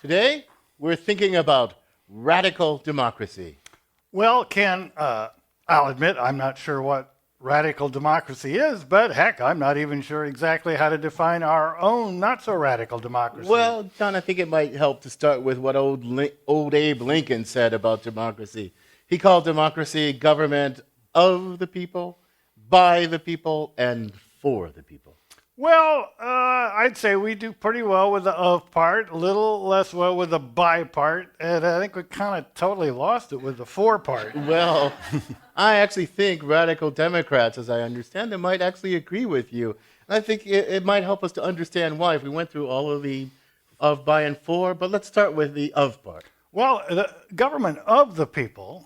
Today, we're thinking about radical democracy. Well, Ken, I'll admit I'm not sure what radical democracy is, but heck, I'm not even sure exactly how to define our own not-so-radical democracy. Well, John, I think it might help to start with what old Abe Lincoln said about democracy. He called democracy government of the people, by the people, and for the people. Well, I'd say we do pretty well with the of part, a little less well with the by part, and I think we kind of totally lost it with the for part. Well, I actually think radical Democrats, as I understand them, might actually agree with you. And I think it might help us to understand why if we went through all of the of, by, and for, but let's start with the of part. Well, the government of the people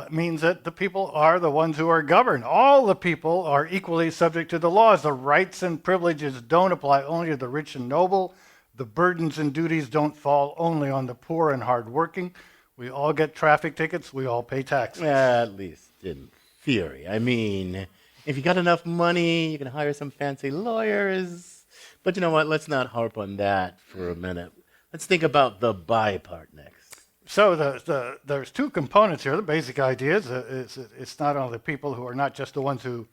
means that the people are the ones who are governed. All the people are equally subject to the laws. The rights and privileges don't apply only to the rich and noble. The burdens and duties don't fall only on the poor and hardworking. We all get traffic tickets. We all pay taxes. At least in theory. I mean, if you got enough money, you can hire some fancy lawyers. But you know what? Let's not harp on that for a minute. Let's think about the by part next. So there's two components here. The basic idea is it's not only the people who are not just the ones who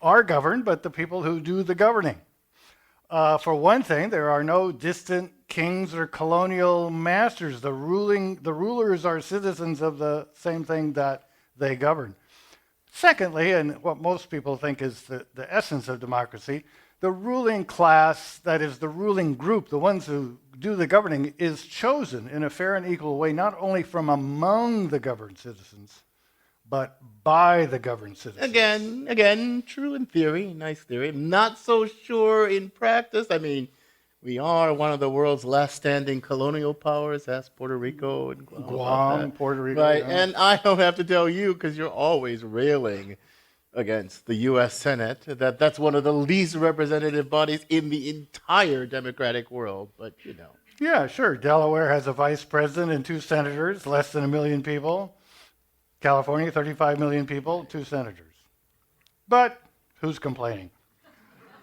are governed, but the people who do the governing. For one thing, there are no distant kings or colonial masters. The rulers are citizens of the same thing that they govern. Secondly, and what most people think is the essence of democracy, the ruling class, that is the ruling group, the ones who do the governing, is chosen in a fair and equal way, not only from among the governed citizens, but by the governed citizens. Again, true in theory, nice theory. Not so sure in practice. I mean, we are one of the world's last standing colonial powers, as Puerto Rico and Guam, Puerto Rico. Right, yeah. And I don't have to tell you, because you're always railing against the U.S. Senate, that's one of the least representative bodies in the entire democratic world, but you know. Yeah, sure. Delaware has a vice president and 2 senators, less than 1 million people. California, 35 million people, 2 senators. But who's complaining?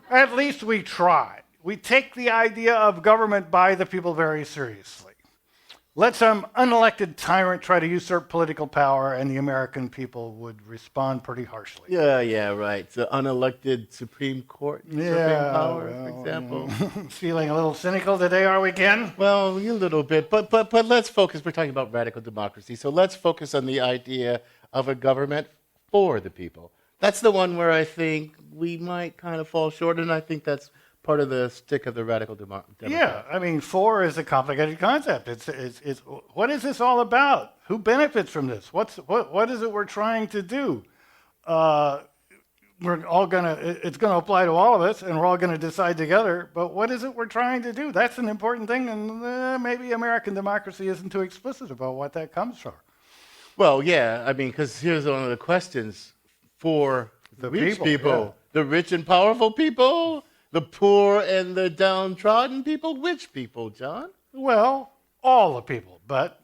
At least we try. We take the idea of government by the people very seriously. Let some unelected tyrant try to usurp political power, and the American people would respond pretty harshly. Yeah, right. The unelected Supreme Court, Supreme Power, for example. Feeling a little cynical today, are we, Ken? Well, a little bit, but let's focus. We're talking about radical democracy, so let's focus on the idea of a government for the people. That's the one where I think we might kind of fall short, and I think that's part of the stick of the radical democracy. Yeah, I mean, for is a complicated concept. It's what is this all about? Who benefits from this? What is it we're trying to do? It's gonna apply to all of us, and we're all gonna decide together. But what is it we're trying to do? That's an important thing, and maybe American democracy isn't too explicit about what that comes from. Well, yeah, I mean, because here's one of the questions for the rich people, the rich and powerful people. The poor and the downtrodden people? Which people, John? Well, all the people. But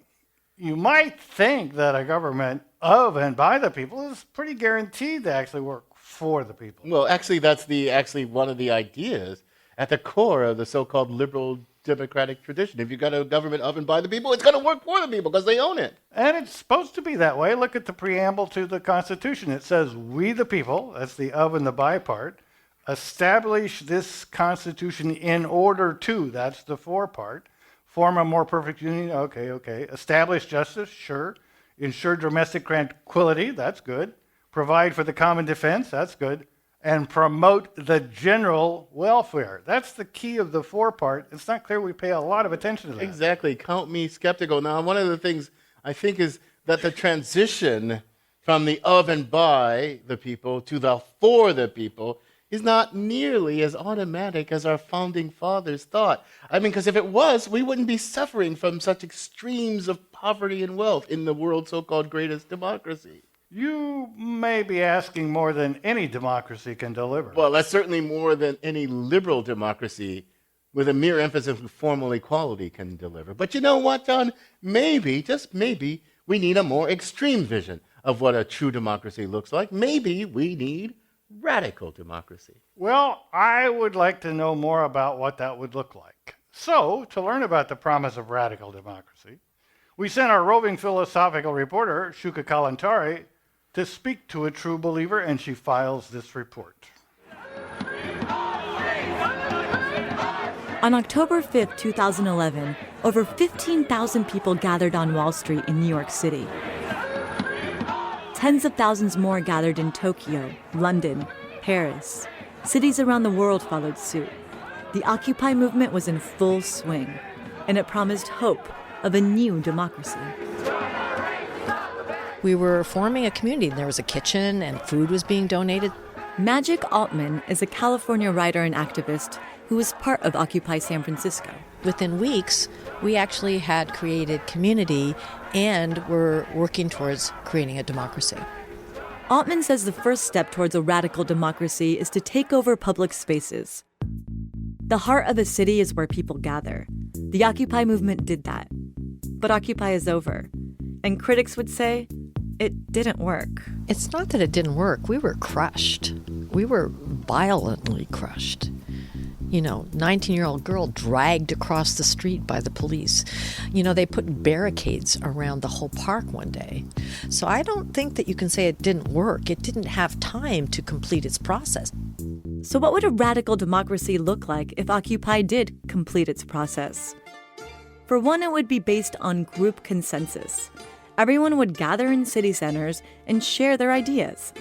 you might think that a government of and by the people is pretty guaranteed to actually work for the people. Well, actually, that's one of the ideas at the core of the so-called liberal democratic tradition. If you've got a government of and by the people, it's going to work for the people because they own it. And it's supposed to be that way. Look at the preamble to the Constitution. It says, we the people, that's the of and the by part, establish this Constitution in order to, that's the for part, form a more perfect union, okay. Establish justice, sure. Ensure domestic tranquility, that's good. Provide for the common defense, that's good. And promote the general welfare. That's the key of the for part. It's not clear we pay a lot of attention to that. Exactly. Count me skeptical. Now, one of the things I think is that the transition from the of and by the people to the for the people is not nearly as automatic as our founding fathers thought. I mean, because if it was, we wouldn't be suffering from such extremes of poverty and wealth in the world's so-called greatest democracy. You may be asking more than any democracy can deliver. Well, that's certainly more than any liberal democracy with a mere emphasis on formal equality can deliver. But you know what, John? Maybe, just maybe, we need a more extreme vision of what a true democracy looks like. Maybe we need radical democracy. Well, I would like to know more about what that would look like. So, to learn about the promise of radical democracy, we sent our roving philosophical reporter, Shuka Kalantari, to speak to a true believer, and she files this report. On October 5, 2011, over 15,000 people gathered on Wall Street in New York City. Tens of thousands more gathered in Tokyo, London, Paris. Cities around the world followed suit. The Occupy movement was in full swing, and it promised hope of a new democracy. We were forming a community. There was a kitchen and food was being donated. Magic Altman is a California writer and activist who was part of Occupy San Francisco. Within weeks, we actually had created community and were working towards creating a democracy. Altman says the first step towards a radical democracy is to take over public spaces. The heart of a city is where people gather. The Occupy movement did that. But Occupy is over. And critics would say it didn't work. It's not that it didn't work. We were crushed. We were violently crushed. 19-year-old girl dragged across the street by the police. They put barricades around the whole park one day. So I don't think that you can say it didn't work. It didn't have time to complete its process. So what would a radical democracy look like if Occupy did complete its process? For one, it would be based on group consensus. Everyone would gather in city centers and share their ideas.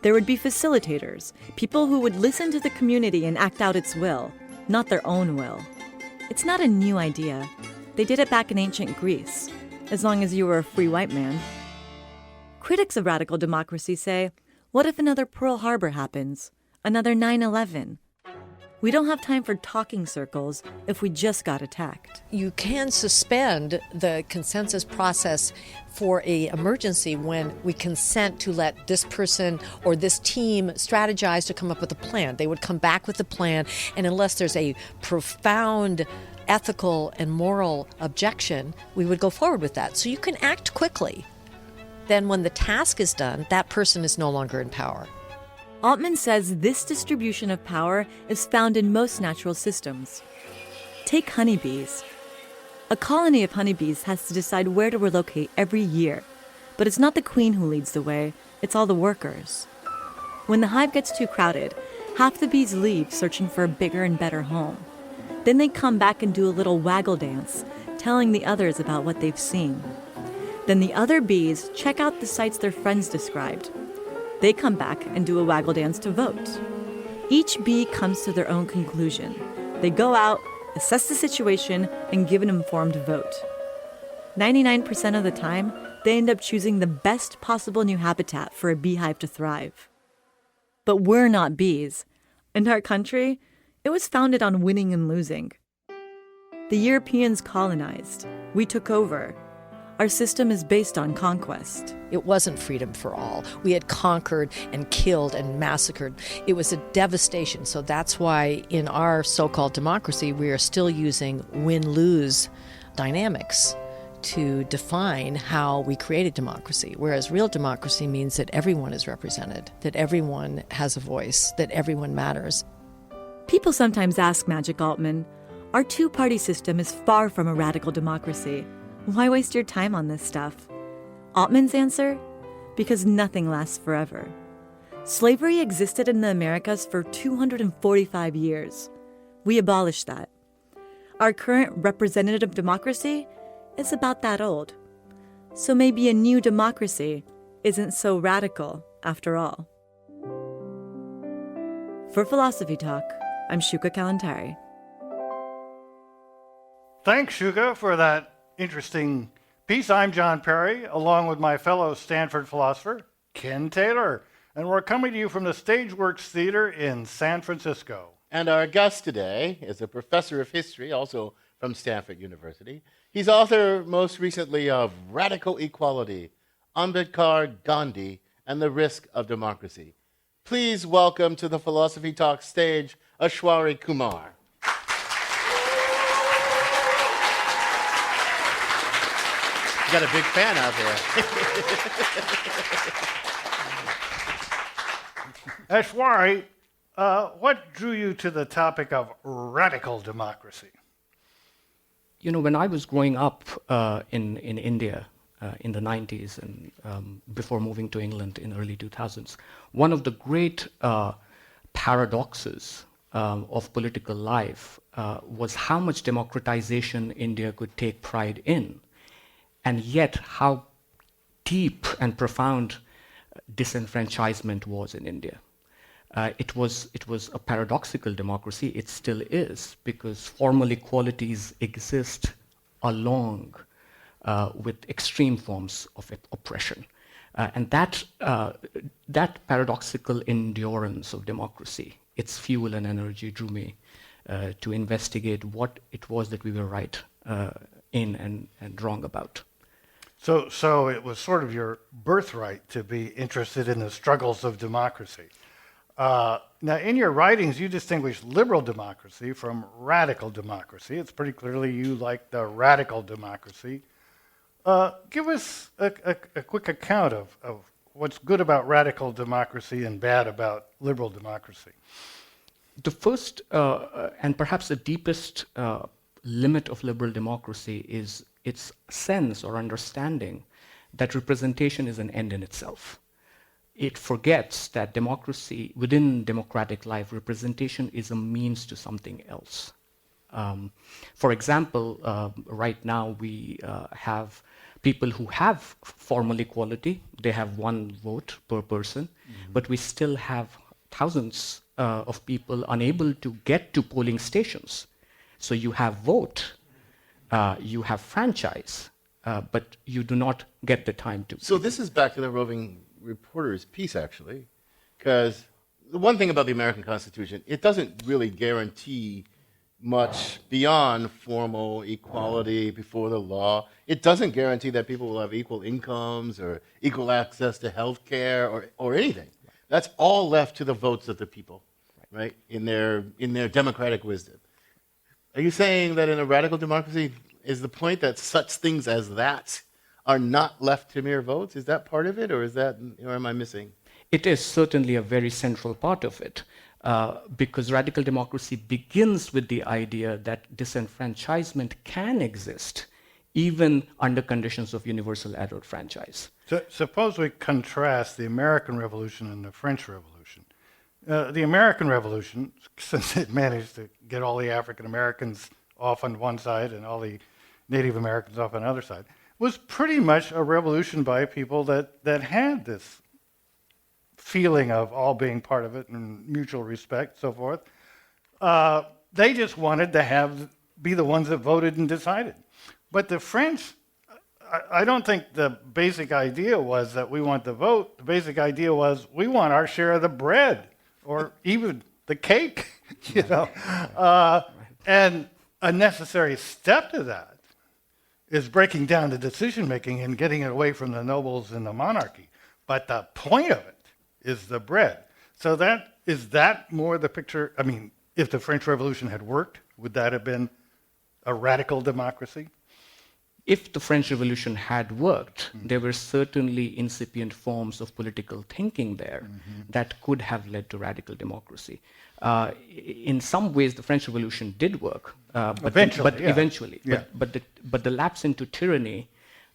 There would be facilitators, people who would listen to the community and act out its will, not their own will. It's not a new idea. They did it back in ancient Greece, as long as you were a free white man. Critics of radical democracy say, what if another Pearl Harbor happens? Another 9/11? We don't have time for talking circles if we just got attacked. You can suspend the consensus process for an emergency when we consent to let this person or this team strategize to come up with a plan. They would come back with a plan, and unless there's a profound ethical and moral objection, we would go forward with that. So you can act quickly. Then when the task is done, that person is no longer in power. Altman says this distribution of power is found in most natural systems. Take honeybees. A colony of honeybees has to decide where to relocate every year, but it's not the queen who leads the way, it's all the workers. When the hive gets too crowded, half the bees leave searching for a bigger and better home. Then they come back and do a little waggle dance, telling the others about what they've seen. Then the other bees check out the sites their friends described. They come back and do a waggle dance to vote. Each bee comes to their own conclusion. They go out, assess the situation, and give an informed vote. 99% of the time, they end up choosing the best possible new habitat for a beehive to thrive. But we're not bees. In our country, it was founded on winning and losing. The Europeans colonized. We took over. Our system is based on conquest. It wasn't freedom for all. We had conquered and killed and massacred. It was a devastation. So that's why in our so-called democracy, we are still using win-lose dynamics to define how we created democracy. Whereas real democracy means that everyone is represented, that everyone has a voice, that everyone matters. People sometimes ask Magic Altman, our two-party system is far from a radical democracy. Why waste your time on this stuff? Altman's answer? Because nothing lasts forever. Slavery existed in the Americas for 245 years. We abolished that. Our current representative democracy is about that old. So maybe a new democracy isn't so radical after all. For Philosophy Talk, I'm Shuka Kalantari. Thanks, Shuka, for that interesting piece. I'm John Perry, along with my fellow Stanford philosopher, Ken Taylor, and we're coming to you from the Stage Werx Theatre in San Francisco. And our guest today is a professor of history, also from Stanford University. He's author most recently of Radical Equality, Ambedkar, Gandhi, and the Risk of Democracy. Please welcome to the Philosophy Talk stage, Aishwary Kumar. You got a big fan out there. Aishwary, what drew you to the topic of radical democracy? when I was growing up in India in the 90s and before moving to England in early 2000s, one of the great paradoxes of political life was how much democratization India could take pride in, and yet how deep and profound disenfranchisement was in India. It was a paradoxical democracy. It still is, because formal equalities exist along with extreme forms of oppression. And that paradoxical endurance of democracy, its fuel and energy, drew me to investigate what it was that we were right in and wrong about. So it was sort of your birthright to be interested in the struggles of democracy. Now, in your writings, you distinguish liberal democracy from radical democracy. It's pretty clearly you like the radical democracy. Give us a quick account of what's good about radical democracy and bad about liberal democracy. The first and perhaps the deepest limit of liberal democracy is its sense or understanding that representation is an end in itself. It forgets that democracy, within democratic life, representation is a means to something else. For example, right now we have people who have formal equality. They have one vote per person, but we still have thousands of people unable to get to polling stations. So you have vote, you have franchise, but you do not get the time to. So this is back to the roving reporter's piece, actually, because the one thing about the American Constitution, it doesn't really guarantee much beyond formal equality before the law. It doesn't guarantee that people will have equal incomes or equal access to health care or anything. That's all left to the votes of the people, right, in their democratic wisdom. Are you saying that in a radical democracy is the point that such things as that are not left to mere votes? Is that part of it, or am I missing? It is certainly a very central part of it, because radical democracy begins with the idea that disenfranchisement can exist even under conditions of universal adult franchise. So, suppose we contrast the American Revolution and the French Revolution. The American Revolution, since it managed to get all the African Americans off on one side and all the Native Americans off on the other side, was pretty much a revolution by people that had this feeling of all being part of it and mutual respect, so forth. They just wanted to be the ones that voted and decided. But the French, I don't think the basic idea was that we want the vote. The basic idea was we want our share of the bread or even the cake, you know. And a necessary step to that is breaking down the decision-making and getting it away from the nobles and the monarchy. But the point of it is the bread. So is that more the picture? I mean, if the French Revolution had worked, would that have been a radical democracy? If the French Revolution had worked, there were certainly incipient forms of political thinking there that could have led to radical democracy. In some ways, the French Revolution did work, but eventually. Yeah. But the lapse into tyranny,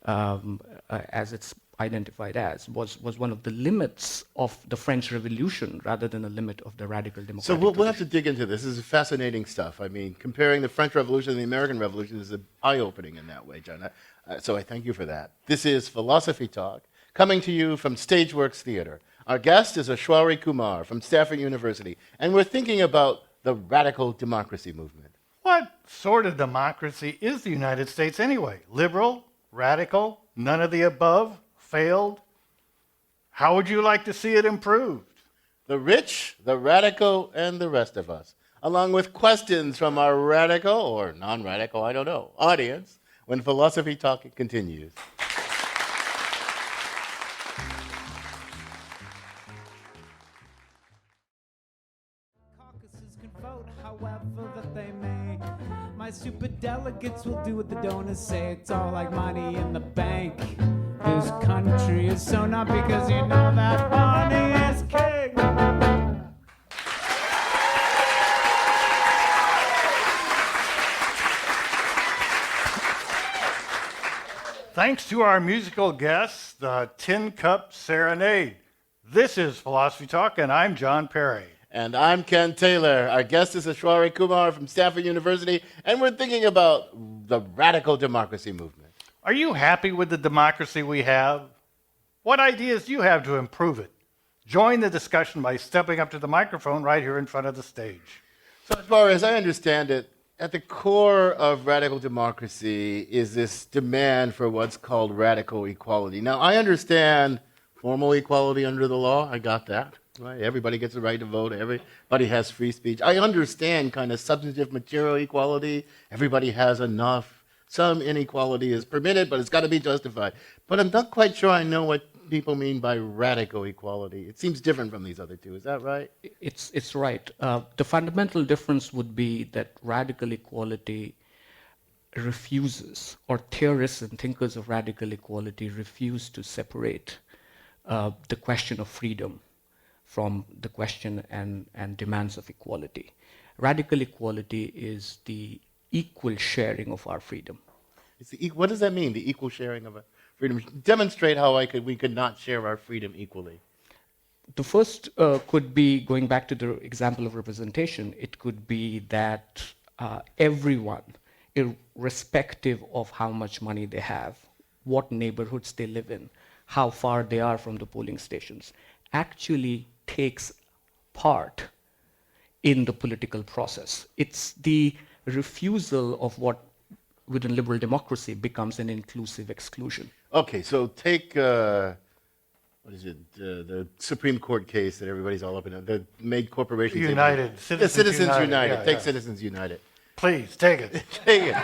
as it's identified as, was one of the limits of the French Revolution rather than a limit of the radical democratic. So we'll have to dig into this. This is fascinating stuff. I mean, comparing the French Revolution and the American Revolution is eye-opening in that way, John. So I thank you for that. This is Philosophy Talk, coming to you from Stage Werx Theatre. Our guest is Aishwary Kumar from Stanford University, and we're thinking about the radical democracy movement. What sort of democracy is the United States anyway? Liberal? Radical? None of the above? Failed? How would you like to see it improved? The rich, the radical, and the rest of us, along with questions from our radical or non-radical, I don't know, audience, when Philosophy Talk continues. Caucuses can vote however that they may. My superdelegates will do what the donors say. It's all like money in the bank. This country is so not because you know that money is king. Thanks to our musical guests, the Tin Cup Serenade. This is Philosophy Talk, and I'm John Perry. And I'm Ken Taylor. Our guest is Aishwary Kumar from Stanford University, and we're thinking about the radical democracy movement. Are you happy with the democracy we have? What ideas do you have to improve it? Join the discussion by stepping up to the microphone right here in front of the stage. So as far as I understand it, at the core of radical democracy is this demand for what's called radical equality. Now, I understand formal equality under the law. I got that. Right? Everybody gets the right to vote. Everybody has free speech. I understand kind of substantive material equality. Everybody has enough. Some inequality is permitted, but it's got to be justified. But I'm not quite sure I know what people mean by radical equality. It seems different from these other two. Is that right? It's right. The fundamental difference would be that radical equality refuses, or theorists and thinkers of radical equality refuse to separate the question of freedom from the question and demands of equality. Radical equality is the equal sharing of our freedom. What does that mean, the equal sharing of our freedom? Demonstrate how we could not share our freedom equally. The first could be, going back to the example of representation, it could be that everyone, irrespective of how much money they have, what neighborhoods they live in, how far they are from the polling stations, actually takes part in the political process. It's the refusal of what within liberal democracy becomes an inclusive exclusion. Okay, so take, the Supreme Court case that everybody's all up in, that made corporations... United. Citizens United. Yeah, Take Citizens United. Please, take it. Take it.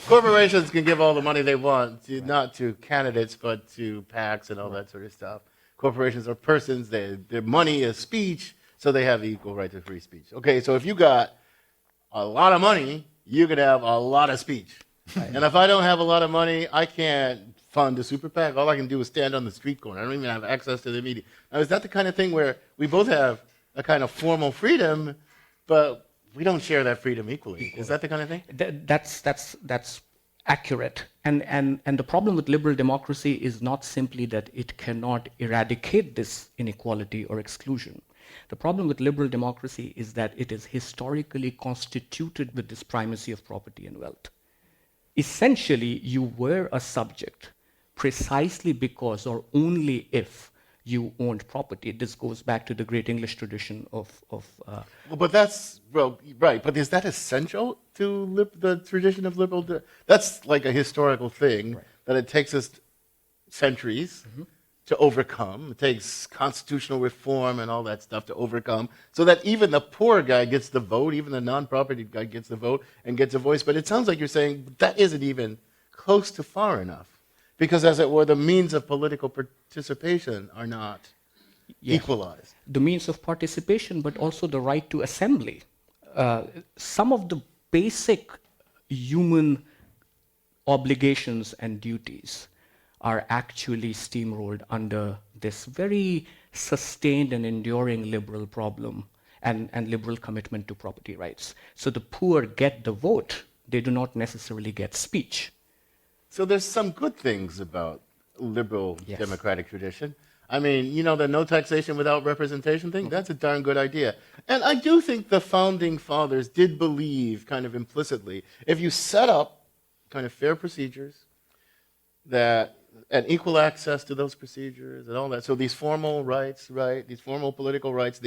Corporations can give all the money they want, not to candidates, but to PACs and all that sort of stuff. Corporations are persons, their money is speech, so they have the equal right to free speech. Okay, so if you got a lot of money, you could have a lot of speech. Right? And if I don't have a lot of money, I can't fund a super PAC. All I can do is stand on the street corner. I don't even have access to the media. Now, is that the kind of thing where we both have a kind of formal freedom, but we don't share that freedom equally? Is that the kind of thing? That's accurate. And the problem with liberal democracy is not simply that it cannot eradicate this inequality or exclusion. The problem with liberal democracy is that it is historically constituted with this primacy of property and wealth. Essentially, you were a subject precisely because or only if you owned property. This goes back to the great English tradition of But that's, well, right, but is that essential to the tradition of liberal? That's like a historical thing, right, that it takes us centuries to overcome. It takes constitutional reform and all that stuff to overcome, so that even the poor guy gets the vote, even the non-property guy gets the vote and gets a voice. But it sounds like you're saying that isn't even close to far enough, because as it were, the means of political participation are not equalized. The means of participation, but also the right to assembly. Some of the basic human obligations and duties are actually steamrolled under this very sustained and enduring liberal problem and liberal commitment to property rights. So the poor get the vote, they do not necessarily get speech. So there's some good things about liberal democratic tradition. I mean, you know, the no taxation without representation thing, that's a darn good idea. And I do think the founding fathers did believe kind of implicitly, if you set up kind of fair procedures that and equal access to those procedures and all that. So these formal rights, right? These formal political rights,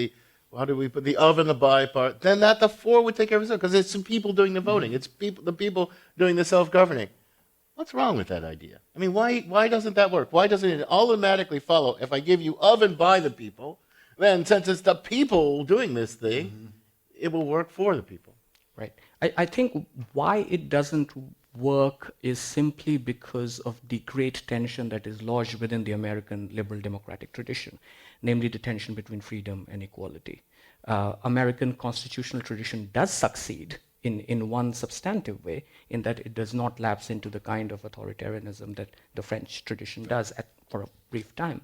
how do we put the of and the by part? Then that the for would take care of itself, because it's some people doing the voting. It's the people doing the self-governing. What's wrong with that idea? I mean, why doesn't that work? Why doesn't it automatically follow? If I give you of and by the people, then since it's the people doing this thing, it will work for the people. Right. I think why it doesn't work is simply because of the great tension that is lodged within the American liberal democratic tradition, namely the tension between freedom and equality. American constitutional tradition does succeed in one substantive way, in that it does not lapse into the kind of authoritarianism that the French tradition does for a brief time.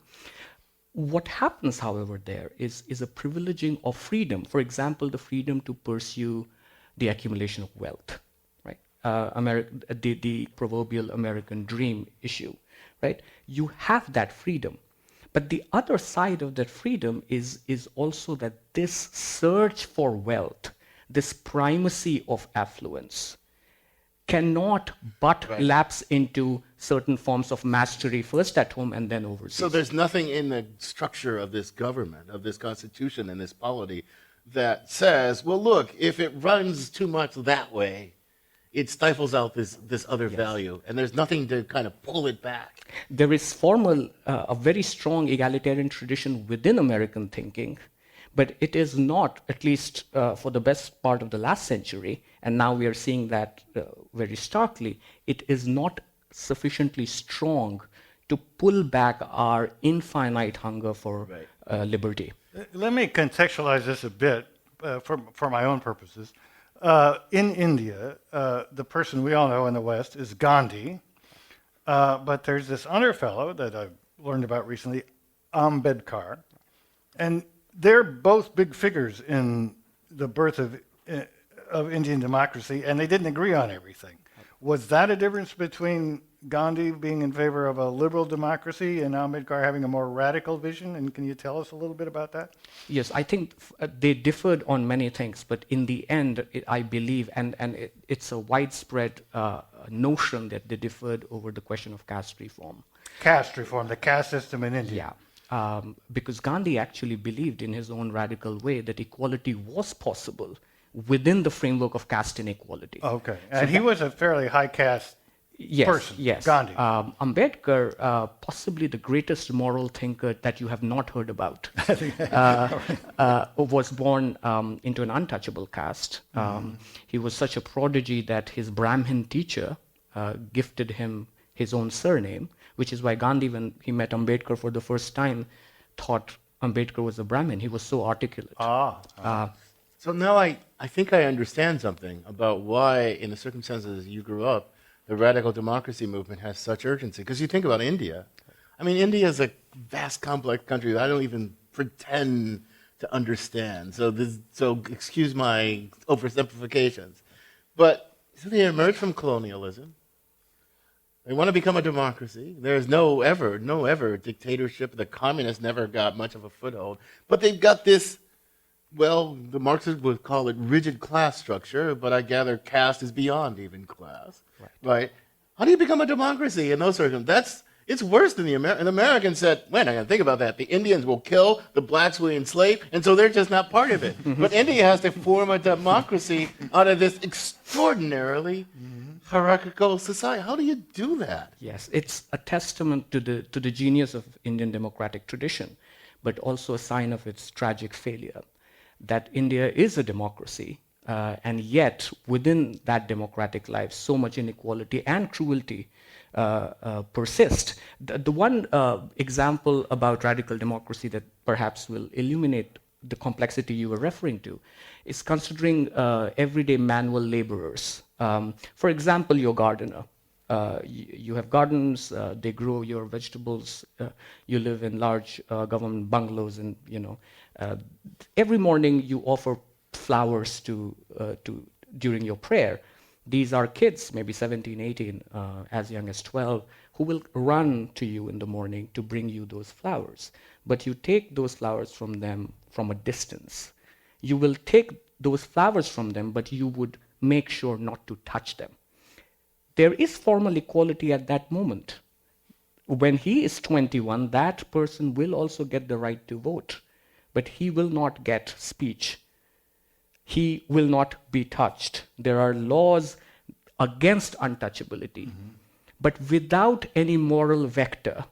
What happens, however, there is a privileging of freedom. For example, the freedom to pursue the accumulation of wealth. Right? the proverbial American dream issue, right? You have that freedom. But the other side of that freedom is also that this search for wealth, this primacy of affluence, cannot but lapse into certain forms of mastery, first at home and then overseas. So there's nothing in the structure of this government, of this constitution and this polity that says, well, look, if it runs too much that way, it stifles out this other value, and there's nothing to kind of pull it back. There is a very strong egalitarian tradition within American thinking, but it is not, at least for the best part of the last century, and now we are seeing that very starkly, it is not sufficiently strong to pull back our infinite hunger for liberty. Let me contextualize this a bit for my own purposes. In India, the person we all know in the West is Gandhi, but there's this other fellow that I've learned about recently, Ambedkar, and they're both big figures in the birth of Indian democracy, and they didn't agree on everything. Was that a difference between Gandhi being in favor of a liberal democracy and Ambedkar having a more radical vision? And can you tell us a little bit about that? Yes, I think they differed on many things, but in the end, I believe, and it's a widespread notion that they differed over the question of caste reform. Caste reform, the caste system in India. Yeah, because Gandhi actually believed in his own radical way that equality was possible within the framework of caste inequality. Okay, and he was a fairly high caste person, yes. Gandhi. Ambedkar, possibly the greatest moral thinker that you have not heard about, was born into an untouchable caste. He was such a prodigy that his Brahmin teacher gifted him his own surname, which is why Gandhi, when he met Ambedkar for the first time, thought Ambedkar was a Brahmin. He was so articulate. So now I think I understand something about why, in the circumstances you grew up, the radical democracy movement has such urgency. Because you think about India. I mean, India is a vast, complex country that I don't even pretend to understand. So excuse my oversimplifications. But so they emerged from colonialism. They want to become a democracy. There's no ever dictatorship. The communists never got much of a foothold. But they've got this, well, the Marxists would call it rigid class structure, but I gather caste is beyond even class. Right? How do you become a democracy in those circumstances? It's worse than the Americans said, wait, I got to think about that. The Indians will kill, the blacks will enslave, and so they're just not part of it. But India has to form a democracy out of this extraordinarily hierarchical society. How do you do that? Yes, it's a testament to the genius of Indian democratic tradition, but also a sign of its tragic failure, that India is a democracy, and yet within that democratic life, so much inequality and cruelty persist. The one example about radical democracy that perhaps will illuminate the complexity you were referring to is considering everyday manual laborers. For example, your gardener. You have gardens, they grow your vegetables, you live in large government bungalows, and every morning you offer flowers during your prayer. These are kids, maybe 17, 18, as young as 12, who will run to you in the morning to bring you those flowers. But you take those flowers from them from a distance. You will take those flowers from them, but you would make sure not to touch them. There is formal equality at that moment. When he is 21, that person will also get the right to vote, but he will not get speech. He will not be touched. There are laws against untouchability, but without any moral vector,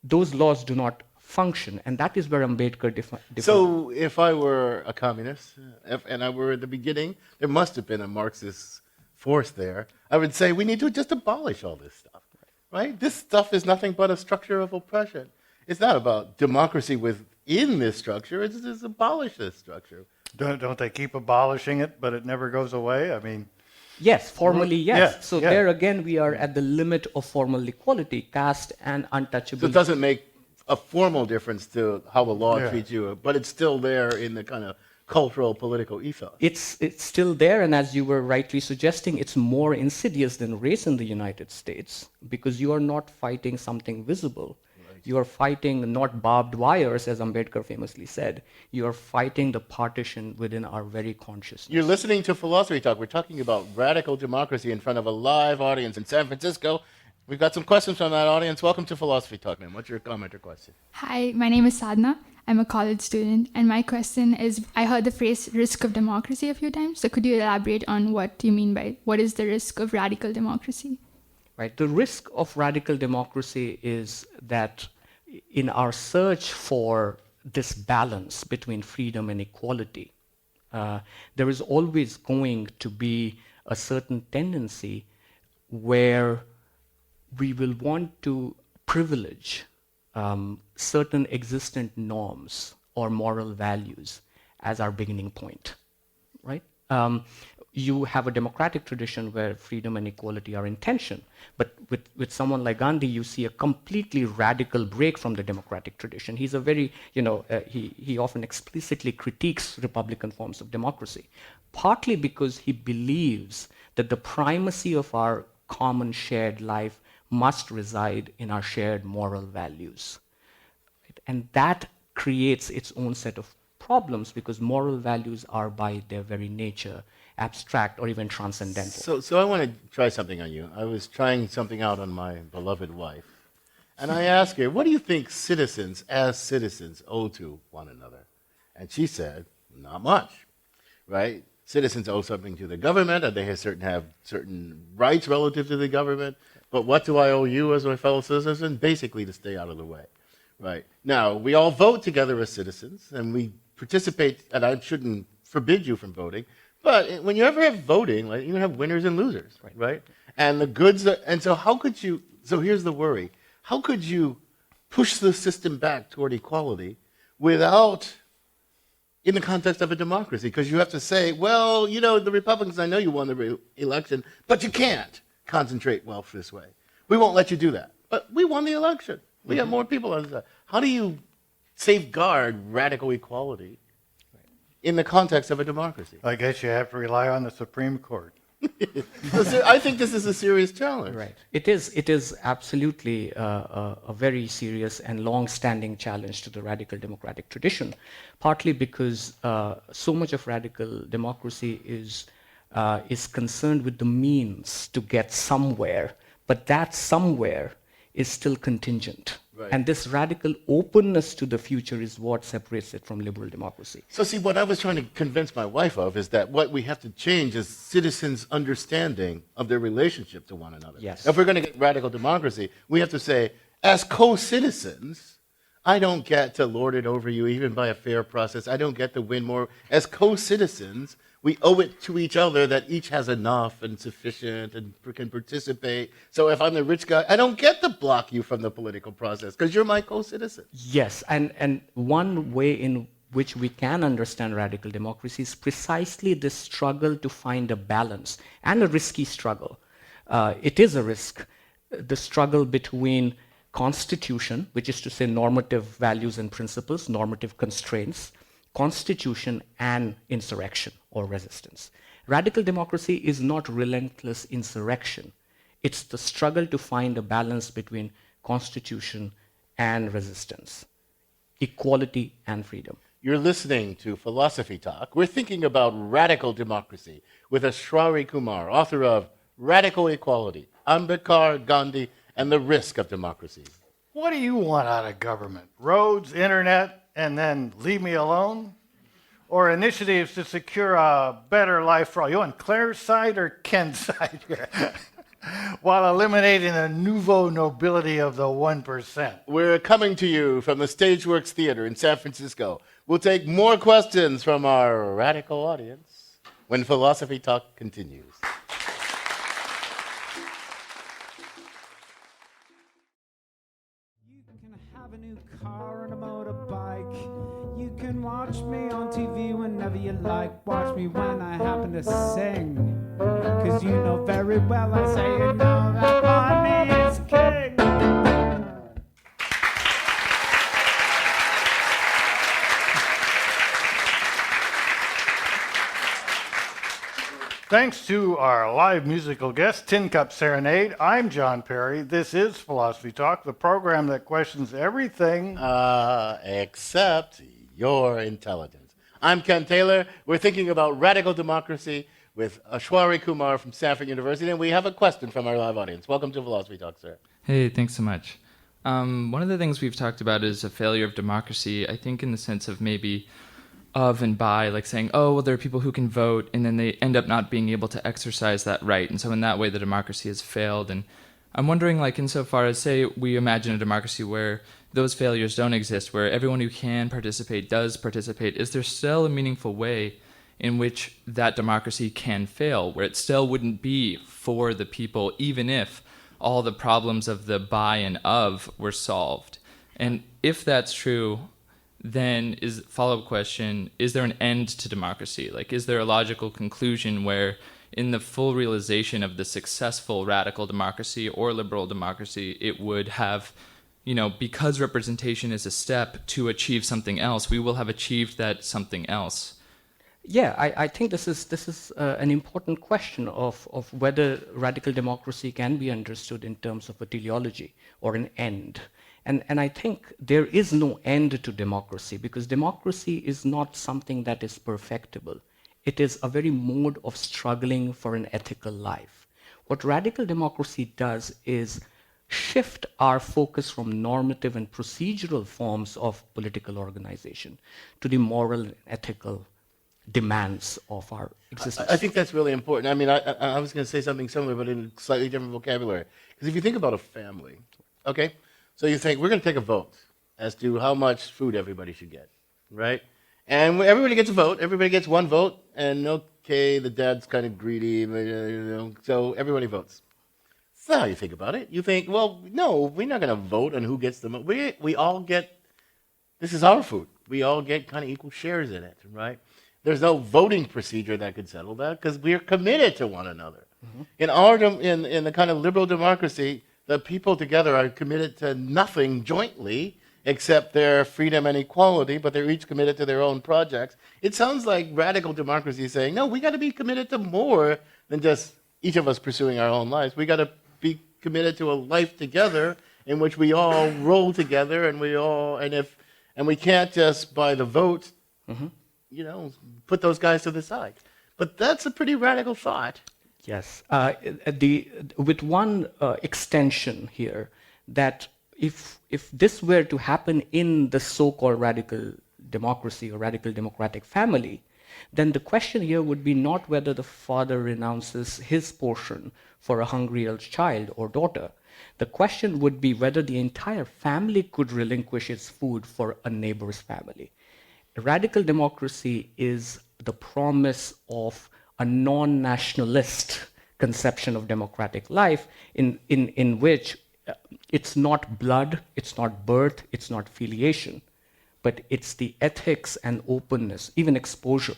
those laws do not function, and that is where Ambedkar defined. So if I were a communist, and I were at the beginning, there must have been a Marxist force there, I would say we need to just abolish all this stuff, right? This stuff is nothing but a structure of oppression. It's not about democracy within this structure, it's just abolish this structure. Don't they keep abolishing it, but it never goes away? I mean... Yes, formally, yes. Yeah, so yeah. there again, we are at the limit of formal equality, caste and untouchability. So it doesn't make a formal difference to how the law treats you, but it's still there in the kind of cultural, political ethos. It's still there, and as you were rightly suggesting, it's more insidious than race in the United States because you are not fighting something visible. Right. You are fighting not barbed wires, as Ambedkar famously said. You are fighting the partition within our very consciousness. You're listening to Philosophy Talk. We're talking about radical democracy in front of a live audience in San Francisco. We've got some questions from that audience. Welcome to Philosophy Talk, ma'am. What's your comment or question? Hi, my name is Sadhna. I'm a college student, and my question is, I heard the phrase risk of democracy a few times, so could you elaborate on what you mean by what is the risk of radical democracy? Right. The risk of radical democracy is that in our search for this balance between freedom and equality, there is always going to be a certain tendency where we will want to privilege certain existent norms or moral values as our beginning point, right? You have a democratic tradition where freedom and equality are in tension, but with someone like Gandhi, you see a completely radical break from the democratic tradition. He's a very, he often explicitly critiques Republican forms of democracy, partly because he believes that the primacy of our common shared life must reside in our shared moral values. Right? And that creates its own set of problems because moral values are by their very nature abstract or even transcendental. So I want to try something on you. I was trying something out on my beloved wife. And I asked her, what do you think citizens, as citizens, owe to one another? And she said, not much, right? Citizens owe something to the government, and they have certain rights relative to the government. But what do I owe you as my fellow citizen? Basically to stay out of the way, right? Now, we all vote together as citizens, and we participate, and I shouldn't forbid you from voting, but when you ever have voting, like, you have winners and losers, right? And the goods, and so how could you, so here's the worry, how could you push the system back toward equality without, in the context of a democracy? Because you have to say, well, the Republicans, I know you won the election, but you can't concentrate wealth this way. We won't let you do that. But we won the election. We have more people on the side. How do you safeguard radical equality in the context of a democracy? I guess you have to rely on the Supreme Court. I think this is a serious challenge. Right. It is absolutely a very serious and long-standing challenge to the radical democratic tradition, partly because so much of radical democracy is concerned with the means to get somewhere, but that somewhere is still contingent. Right. And this radical openness to the future is what separates it from liberal democracy. So see, what I was trying to convince my wife of is that what we have to change is citizens' understanding of their relationship to one another. Yes. If we're going to get radical democracy, we have to say, as co-citizens, I don't get to lord it over you even by a fair process. I don't get to win more. As co-citizens, we owe it to each other that each has enough and sufficient and can participate. So if I'm the rich guy, I don't get to block you from the political process because you're my co-citizen. Yes, and one way in which we can understand radical democracy is precisely this struggle to find a balance, and a risky struggle. It is a risk, the struggle between constitution, which is to say normative values and principles, normative constraints, constitution and insurrection or resistance. Radical democracy is not relentless insurrection. It's the struggle to find a balance between constitution and resistance, equality and freedom. You're listening to Philosophy Talk. We're thinking about radical democracy with Aishwary Kumar, author of Radical Equality, Ambedkar, Gandhi, and the Risk of Democracy. What do you want out of government? Roads, internet, and then leave me alone? Or initiatives to secure a better life for all? You on Claire's side or Ken's side here? While eliminating the nouveau nobility of the 1%. We're coming to you from the Stage Werx Theatre in San Francisco. We'll take more questions from our radical audience when Philosophy Talk continues. You can have a new car and a motorbike. You can watch me on TV whenever you like. Watch me when I happen to sing. Cause you know very well I say you know that money is king. Thanks to our live musical guest, Tin Cup Serenade. I'm John Perry. This is Philosophy Talk, the program that questions everything Except your intelligence. I'm Ken Taylor. We're thinking about radical democracy with Aishwary Kumar from Stanford University, and we have a question from our live audience. Welcome to Philosophy Talk, sir. Hey, thanks so much. One of the things we've talked about is a failure of democracy, I think in the sense of maybe of and by, like saying, oh, well, there are people who can vote, and then they end up not being able to exercise that right. And so in that way, the democracy has failed. And I'm wondering, like, insofar as, say, we imagine a democracy where those failures don't exist, where everyone who can participate does participate, is there still a meaningful way in which that democracy can fail, where it still wouldn't be for the people, even if all the problems of the by and of were solved? And if that's true, then is follow-up question, is there an end to democracy? Like, is there a logical conclusion where in the full realization of the successful radical democracy or liberal democracy, it would have, because representation is a step to achieve something else, we will have achieved that something else? Yeah, I think this is an important question of whether radical democracy can be understood in terms of a teleology or an end. And I think there is no end to democracy, because democracy is not something that is perfectible. It is a very mode of struggling for an ethical life. What radical democracy does is shift our focus from normative and procedural forms of political organization to the moral and ethical demands of our existence. I think that's really important. I mean, I was going to say something similar, but in a slightly different vocabulary. Because if you think about a family, okay, so you think, we're going to take a vote as to how much food everybody should get, right? And everybody gets a vote. Everybody gets one vote. And okay, the dad's kind of greedy, so everybody votes. That's not how you think about it. You think, well, no, we're not going to vote on who gets the most. We all get, this is our food. We all get kind of equal shares in it, right? There's no voting procedure that could settle that because we're committed to one another. Mm-hmm. In the kind of liberal democracy, the people together are committed to nothing jointly except their freedom and equality, but they're each committed to their own projects. It sounds like radical democracy is saying, no, we got to be committed to more than just each of us pursuing our own lives. We got to be committed to a life together in which we all roll together, and we can't just by the vote, put those guys to the side. But that's a pretty radical thought. Yes. With one extension here, that if this were to happen in the so-called radical democracy or radical democratic family, then the question here would be not whether the father renounces his portion for a hungry child or daughter. The question would be whether the entire family could relinquish its food for a neighbor's family. Radical democracy is the promise of a non-nationalist conception of democratic life in which it's not blood, it's not birth, it's not filiation, but it's the ethics and openness, even exposure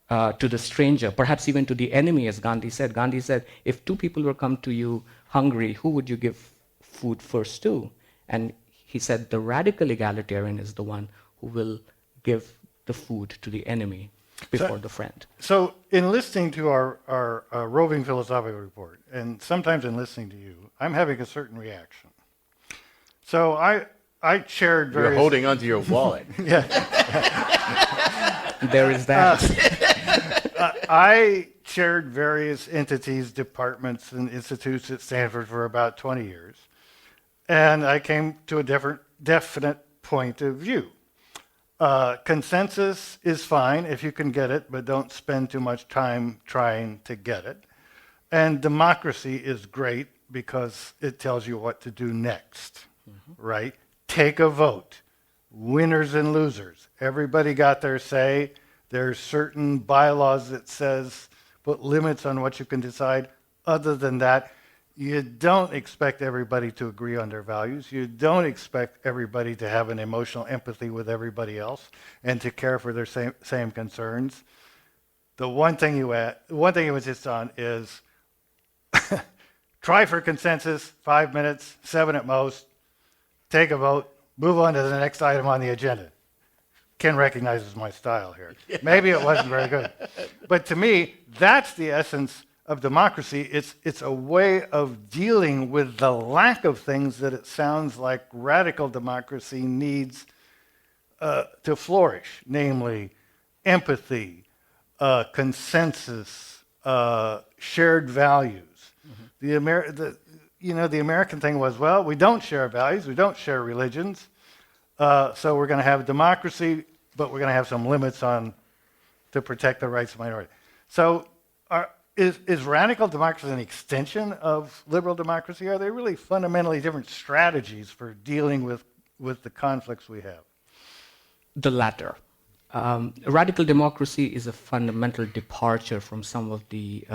to the stranger, perhaps even to the enemy, as Gandhi said. Gandhi said, if two people were come to you hungry, who would you give food first to? And he said, the radical egalitarian is the one who will give the food to the enemy before the friend. So in listening to our roving philosophical report, and sometimes in listening to you, I'm having a certain reaction. So I shared various... You're holding onto your wallet. Yeah. There is that. I chaired various entities, departments, and institutes at Stanford for about 20 years. And I came to a definite point of view. Consensus is fine if you can get it, but don't spend too much time trying to get it. And democracy is great because it tells you what to do next, right? Take a vote. Winners and losers. Everybody got their say. There's certain bylaws that says put limits on what you can decide. Other than that, you don't expect everybody to agree on their values. You don't expect everybody to have an emotional empathy with everybody else and to care for their same concerns. The one thing you insist on is try for consensus, 5 minutes, 7 at most, take a vote, move on to the next item on the agenda. Ken recognizes my style here. Maybe it wasn't very good. But to me, that's the essence of democracy. It's a way of dealing with the lack of things that it sounds like radical democracy needs to flourish, namely empathy, consensus, shared values. Mm-hmm. The American thing was, well, we don't share values, we don't share religions, so we're going to have democracy, but we're going to have some limits to protect the rights of minorities. So is radical democracy an extension of liberal democracy? Are they really fundamentally different strategies for dealing with the conflicts we have? The latter. Radical democracy is a fundamental departure from some of the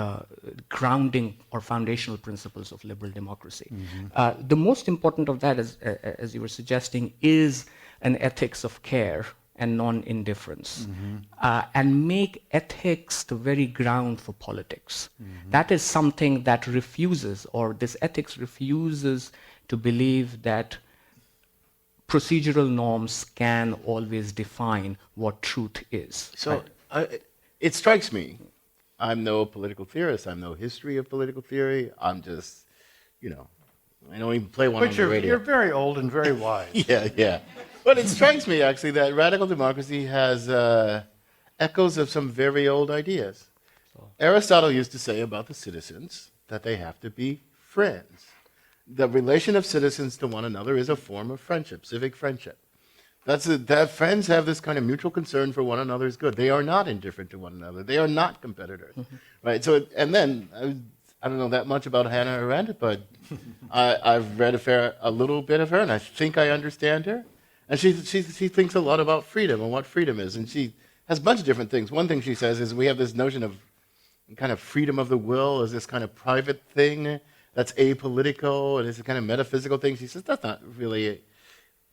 grounding or foundational principles of liberal democracy. Mm-hmm. The most important of that, as you were suggesting, is an ethics of care and non-indifference, mm-hmm. And make ethics the very ground for politics. Mm-hmm. That is something that refuses, or this ethics refuses to believe that procedural norms can always define what truth is. So it strikes me, I'm no political theorist, I'm no history of political theory, I'm just, I don't even play one on the radio. But you're very old and very wise. Yeah. But it strikes me, actually, that radical democracy has echoes of some very old ideas. Aristotle used to say about the citizens that they have to be friends. The relation of citizens to one another is a form of friendship, civic friendship. That friends have this kind of mutual concern for one another's good. They are not indifferent to one another. They are not competitors, mm-hmm. right? So, and then I don't know that much about Hannah Arendt, but I've read a little bit of her, and I think I understand her. And she thinks a lot about freedom and what freedom is, and she has a bunch of different things. One thing she says is we have this notion of kind of freedom of the will as this kind of private thing that's apolitical, and it's a kind of metaphysical thing. She says that's not really,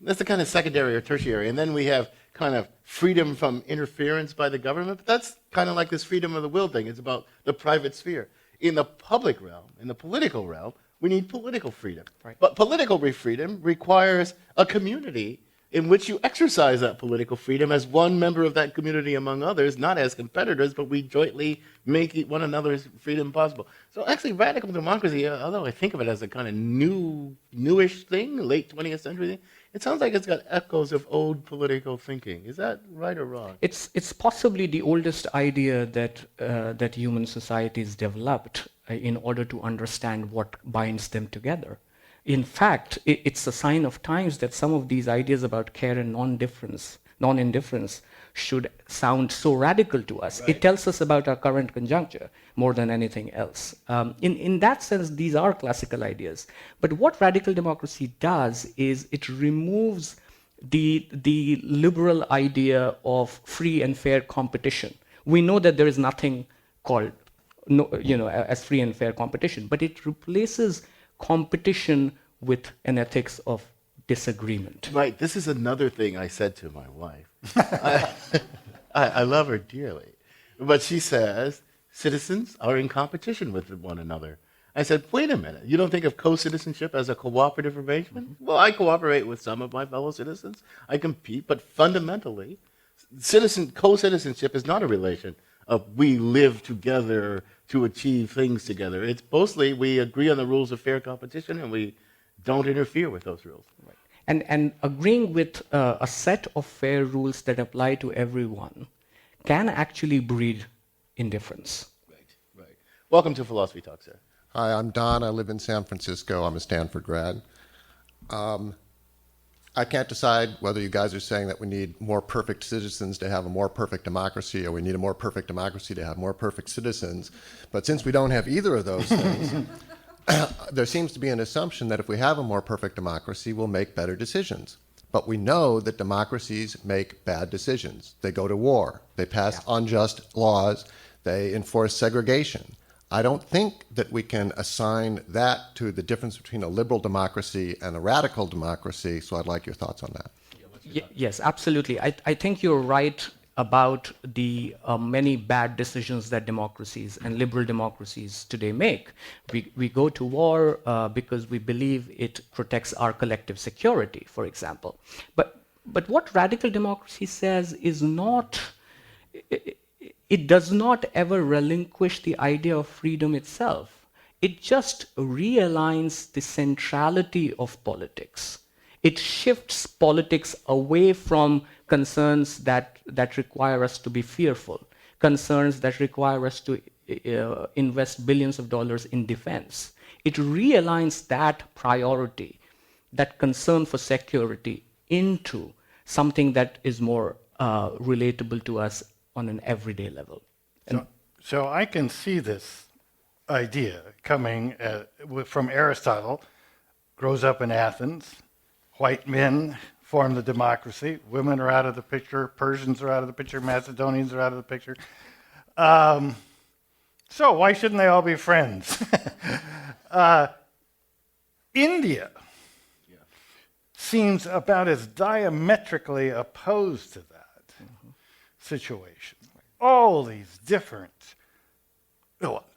that's the kind of secondary or tertiary. And then we have kind of freedom from interference by the government, but that's kind of like this freedom of the will thing. It's about the private sphere. In the public realm, in the political realm, we need political freedom. Right. But political freedom requires a community in which you exercise that political freedom as one member of that community among others, not as competitors, but we jointly make one another's freedom possible. So actually, radical democracy, although I think of it as a kind of newish thing, late 20th century thing, it sounds like it's got echoes of old political thinking. Is that right or wrong? It's possibly the oldest idea that human societies developed in order to understand what binds them together. In fact, it's a sign of times that some of these ideas about care and non-indifference should sound so radical to us. Right. It tells us about our current conjuncture more than anything else. In that sense, these are classical ideas. But what radical democracy does is it removes the liberal idea of free and fair competition. We know that there is nothing called as free and fair competition, but it replaces competition with an ethics of disagreement. Right. This is another thing I said to my wife. I love her dearly. But she says, citizens are in competition with one another. I said, wait a minute. You don't think of co-citizenship as a cooperative arrangement? Mm-hmm. Well, I cooperate with some of my fellow citizens. I compete. But fundamentally, co-citizenship is not a relation of we live together to achieve things together. It's mostly we agree on the rules of fair competition and we don't interfere with those rules. Right. And agreeing with a set of fair rules that apply to everyone can actually breed indifference. Right. Welcome to Philosophy Talk, sir. Hi, I'm Don. I live in San Francisco. I'm a Stanford grad. I can't decide whether you guys are saying that we need more perfect citizens to have a more perfect democracy, or we need a more perfect democracy to have more perfect citizens. But since we don't have either of those things, there seems to be an assumption that if we have a more perfect democracy, we'll make better decisions. But we know that democracies make bad decisions. They go to war. They pass unjust laws. They enforce segregation. I don't think that we can assign that to the difference between a liberal democracy and a radical democracy, so I'd like your thoughts on that. Yes, absolutely. I think you're right about the many bad decisions that democracies and liberal democracies today make. We go to war because we believe it protects our collective security, for example. But But what radical democracy says is not, it does not ever relinquish the idea of freedom itself. It just realigns the centrality of politics. It shifts politics away from concerns that require us to be fearful, concerns that require us to invest billions of dollars in defense. It realigns that priority, that concern for security, into something that is more relatable to us on an everyday level. So I can see this idea coming from Aristotle, grows up in Athens, white men form the democracy, women are out of the picture, Persians are out of the picture, Macedonians are out of the picture. So why shouldn't they all be friends? India seems about as diametrically opposed to that situation. All these different,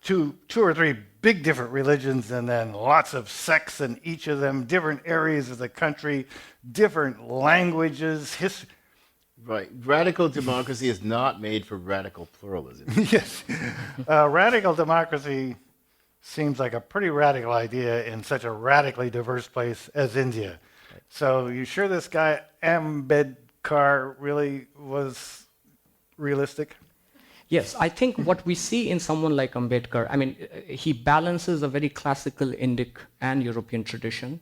two or three big different religions, and then lots of sects in each of them, different areas of the country, different languages, history. Right. Radical democracy is not made for radical pluralism. Yes. Radical democracy seems like a pretty radical idea in such a radically diverse place as India. Right. So you sure this guy Ambedkar really was realistic? Yes, I think what we see in someone like Ambedkar, I mean, he balances a very classical Indic and European tradition,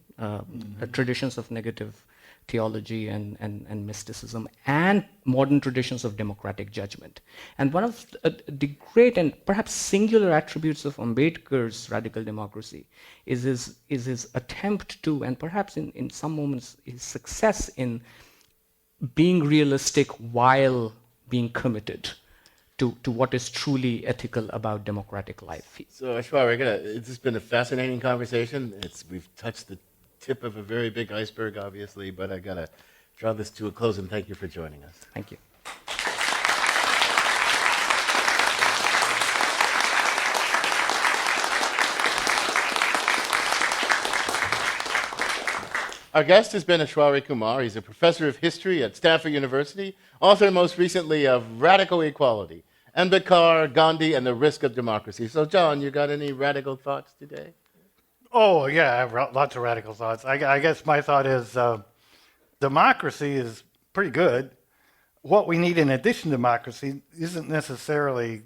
traditions of negative theology and mysticism, and modern traditions of democratic judgment. And one of the great and perhaps singular attributes of Ambedkar's radical democracy is his attempt to, and perhaps in some moments his success in being realistic while being committed to what is truly ethical about democratic life. So, Aishwary, it's been a fascinating conversation. We've touched the tip of a very big iceberg, obviously, but I got to draw this to a close, and thank you for joining us. Thank you. Our guest has been Aishwary Kumar. He's a professor of history at Stanford University, author most recently of Radical Equality, Ambedkar, Gandhi, and the Risk of Democracy. So, John, you got any radical thoughts today? Oh, yeah, I have lots of radical thoughts. I guess my thought is democracy is pretty good. What we need in addition to democracy isn't necessarily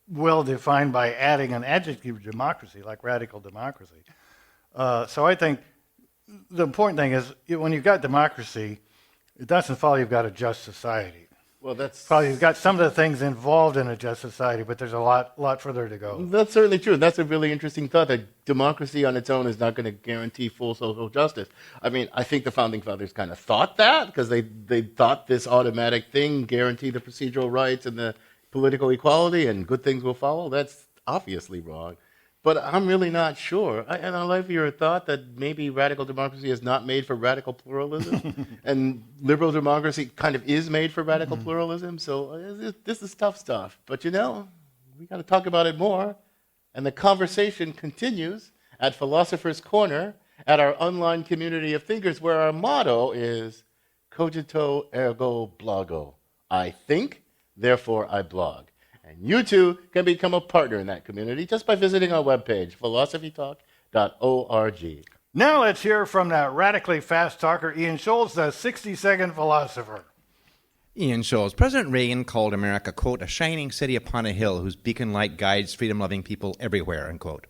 well defined by adding an adjective to democracy, like radical democracy. So I think the important thing is when you've got democracy, it doesn't follow you've got a just society. Well, that's probably you've got some of the things involved in a just society, but there's a lot further to go. That's certainly true. That's a really interesting thought, that democracy on its own is not going to guarantee full social justice. I mean, I think the Founding Fathers kind of thought that, because they thought this automatic thing guaranteed the procedural rights and the political equality and good things will follow. That's obviously wrong. But I'm really not sure. And I love your thought that maybe radical democracy is not made for radical pluralism, and liberal democracy kind of is made for radical pluralism. So this is tough stuff. But we got to talk about it more. And the conversation continues at Philosopher's Corner at our online community of thinkers, where our motto is cogito ergo blogo. I think, therefore I blog. And you too can become a partner in that community just by visiting our webpage, philosophytalk.org. Now let's hear from that radically fast talker, Ian Scholes, the 60-second philosopher. Ian Scholes. President Reagan called America, quote, a shining city upon a hill whose beacon light guides freedom-loving people everywhere, unquote.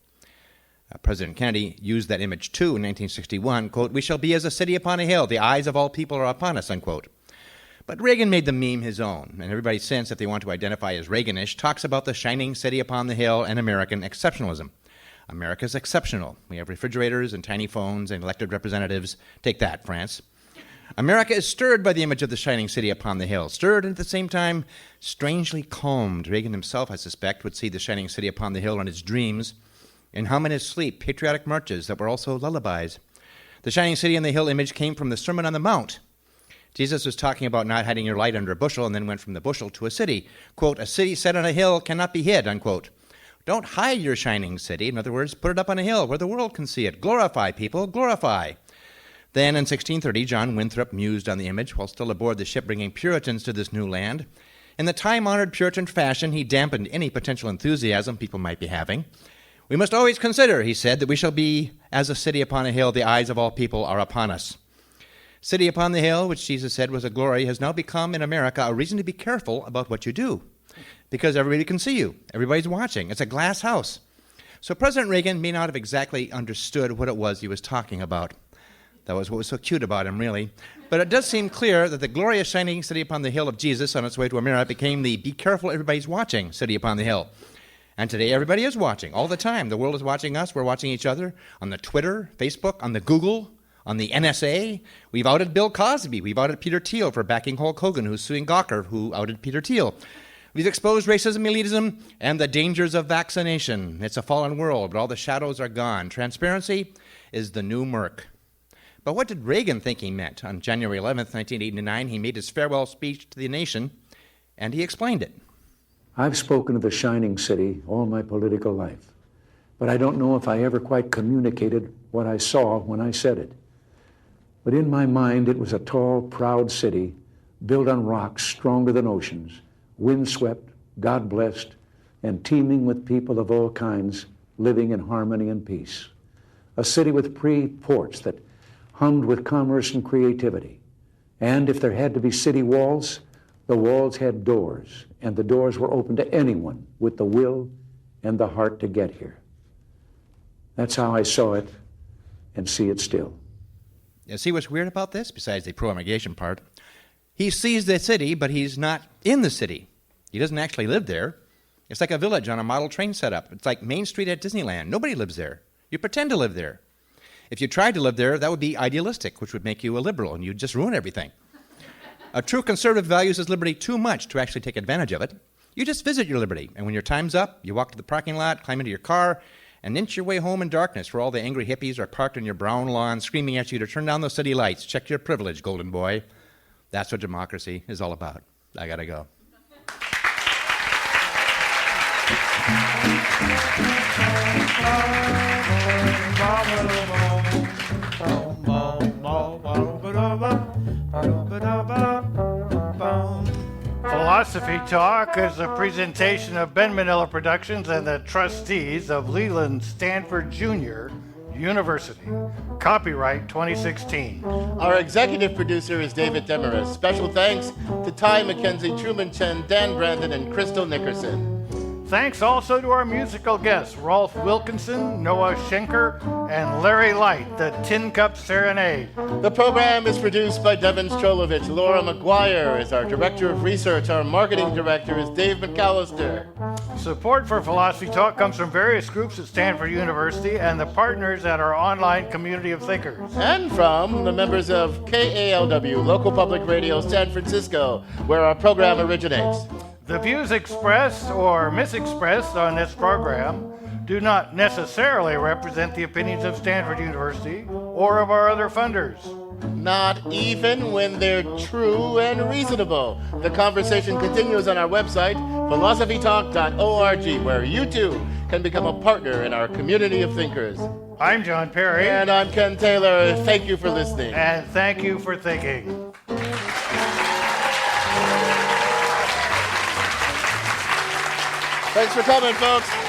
President Kennedy used that image too in 1961, quote, we shall be as a city upon a hill, the eyes of all people are upon us, unquote. But Reagan made the meme his own, and everybody since, if they want to identify as Reaganish, talks about the shining city upon the hill and American exceptionalism. America's exceptional. We have refrigerators and tiny phones and elected representatives. Take that, France. America is stirred by the image of the shining city upon the hill, stirred and at the same time strangely calmed. Reagan himself, I suspect, would see the shining city upon the hill in his dreams and hum in his sleep patriotic marches that were also lullabies. The shining city on the hill image came from the Sermon on the Mount. Jesus was talking about not hiding your light under a bushel and then went from the bushel to a city. Quote, a city set on a hill cannot be hid, unquote. Don't hide your shining city. In other words, put it up on a hill where the world can see it. Glorify, people, glorify. Then in 1630, John Winthrop mused on the image while still aboard the ship bringing Puritans to this new land. In the time-honored Puritan fashion, he dampened any potential enthusiasm people might be having. We must always consider, he said, that we shall be as a city upon a hill, the eyes of all people are upon us. City upon the hill, which Jesus said was a glory, has now become in America a reason to be careful about what you do, because everybody can see you. Everybody's watching. It's a glass house. So President Reagan may not have exactly understood what it was he was talking about. That was what was so cute about him, really. But it does seem clear that the glorious shining city upon the hill of Jesus on its way to America became the be careful, everybody's watching city upon the hill. And today everybody is watching all the time. The world is watching us. We're watching each other on the Twitter, Facebook, on the Google, on the NSA. We've outed Bill Cosby. We've outed Peter Thiel for backing Hulk Hogan, who's suing Gawker, who outed Peter Thiel. We've exposed racism, elitism, and the dangers of vaccination. It's a fallen world, but all the shadows are gone. Transparency is the new murk. But what did Reagan think he meant? On January 11th, 1989, he made his farewell speech to the nation, and he explained it. I've spoken of the shining city all my political life, but I don't know if I ever quite communicated what I saw when I said it. But in my mind, it was a tall, proud city built on rocks stronger than oceans, windswept, God-blessed, and teeming with people of all kinds living in harmony and peace. A city with free ports that hummed with commerce and creativity. And if there had to be city walls, the walls had doors, and the doors were open to anyone with the will and the heart to get here. That's how I saw it and see it still. You see what's weird about this, besides the pro-immigration part? He sees the city, but he's not in the city. He doesn't actually live there. It's like a village on a model train setup. It's like Main Street at Disneyland. Nobody lives there. You pretend to live there. If you tried to live there, that would be idealistic, which would make you a liberal, and you'd just ruin everything. A true conservative values his liberty too much to actually take advantage of it. You just visit your liberty, and when your time's up, you walk to the parking lot, climb into your car, and inch your way home in darkness where all the angry hippies are parked on your brown lawn screaming at you to turn down those city lights. Check your privilege, golden boy. That's what democracy is all about. I gotta go. Philosophy Talk is a presentation of Ben Manila Productions and the trustees of Leland Stanford Jr. University. Copyright 2016. Our executive producer is David Demarest. Special thanks to Ty McKenzie, Truman Chen, Dan Brandon, and Crystal Nickerson. Thanks also to our musical guests, Rolf Wilkinson, Noah Schenker, and Larry Light, the Tin Cup Serenade. The program is produced by Devin Strolovich. Laura McGuire is our Director of Research. Our Marketing Director is Dave McAllister. Support for Philosophy Talk comes from various groups at Stanford University and the partners at our online community of thinkers. And from the members of KALW, Local Public Radio San Francisco, where our program originates. The views expressed or misexpressed on this program do not necessarily represent the opinions of Stanford University or of our other funders. Not even when they're true and reasonable. The conversation continues on our website, philosophytalk.org, where you too can become a partner in our community of thinkers. I'm John Perry. And I'm Ken Taylor. Thank you for listening. And thank you for thinking. Thanks for coming, folks.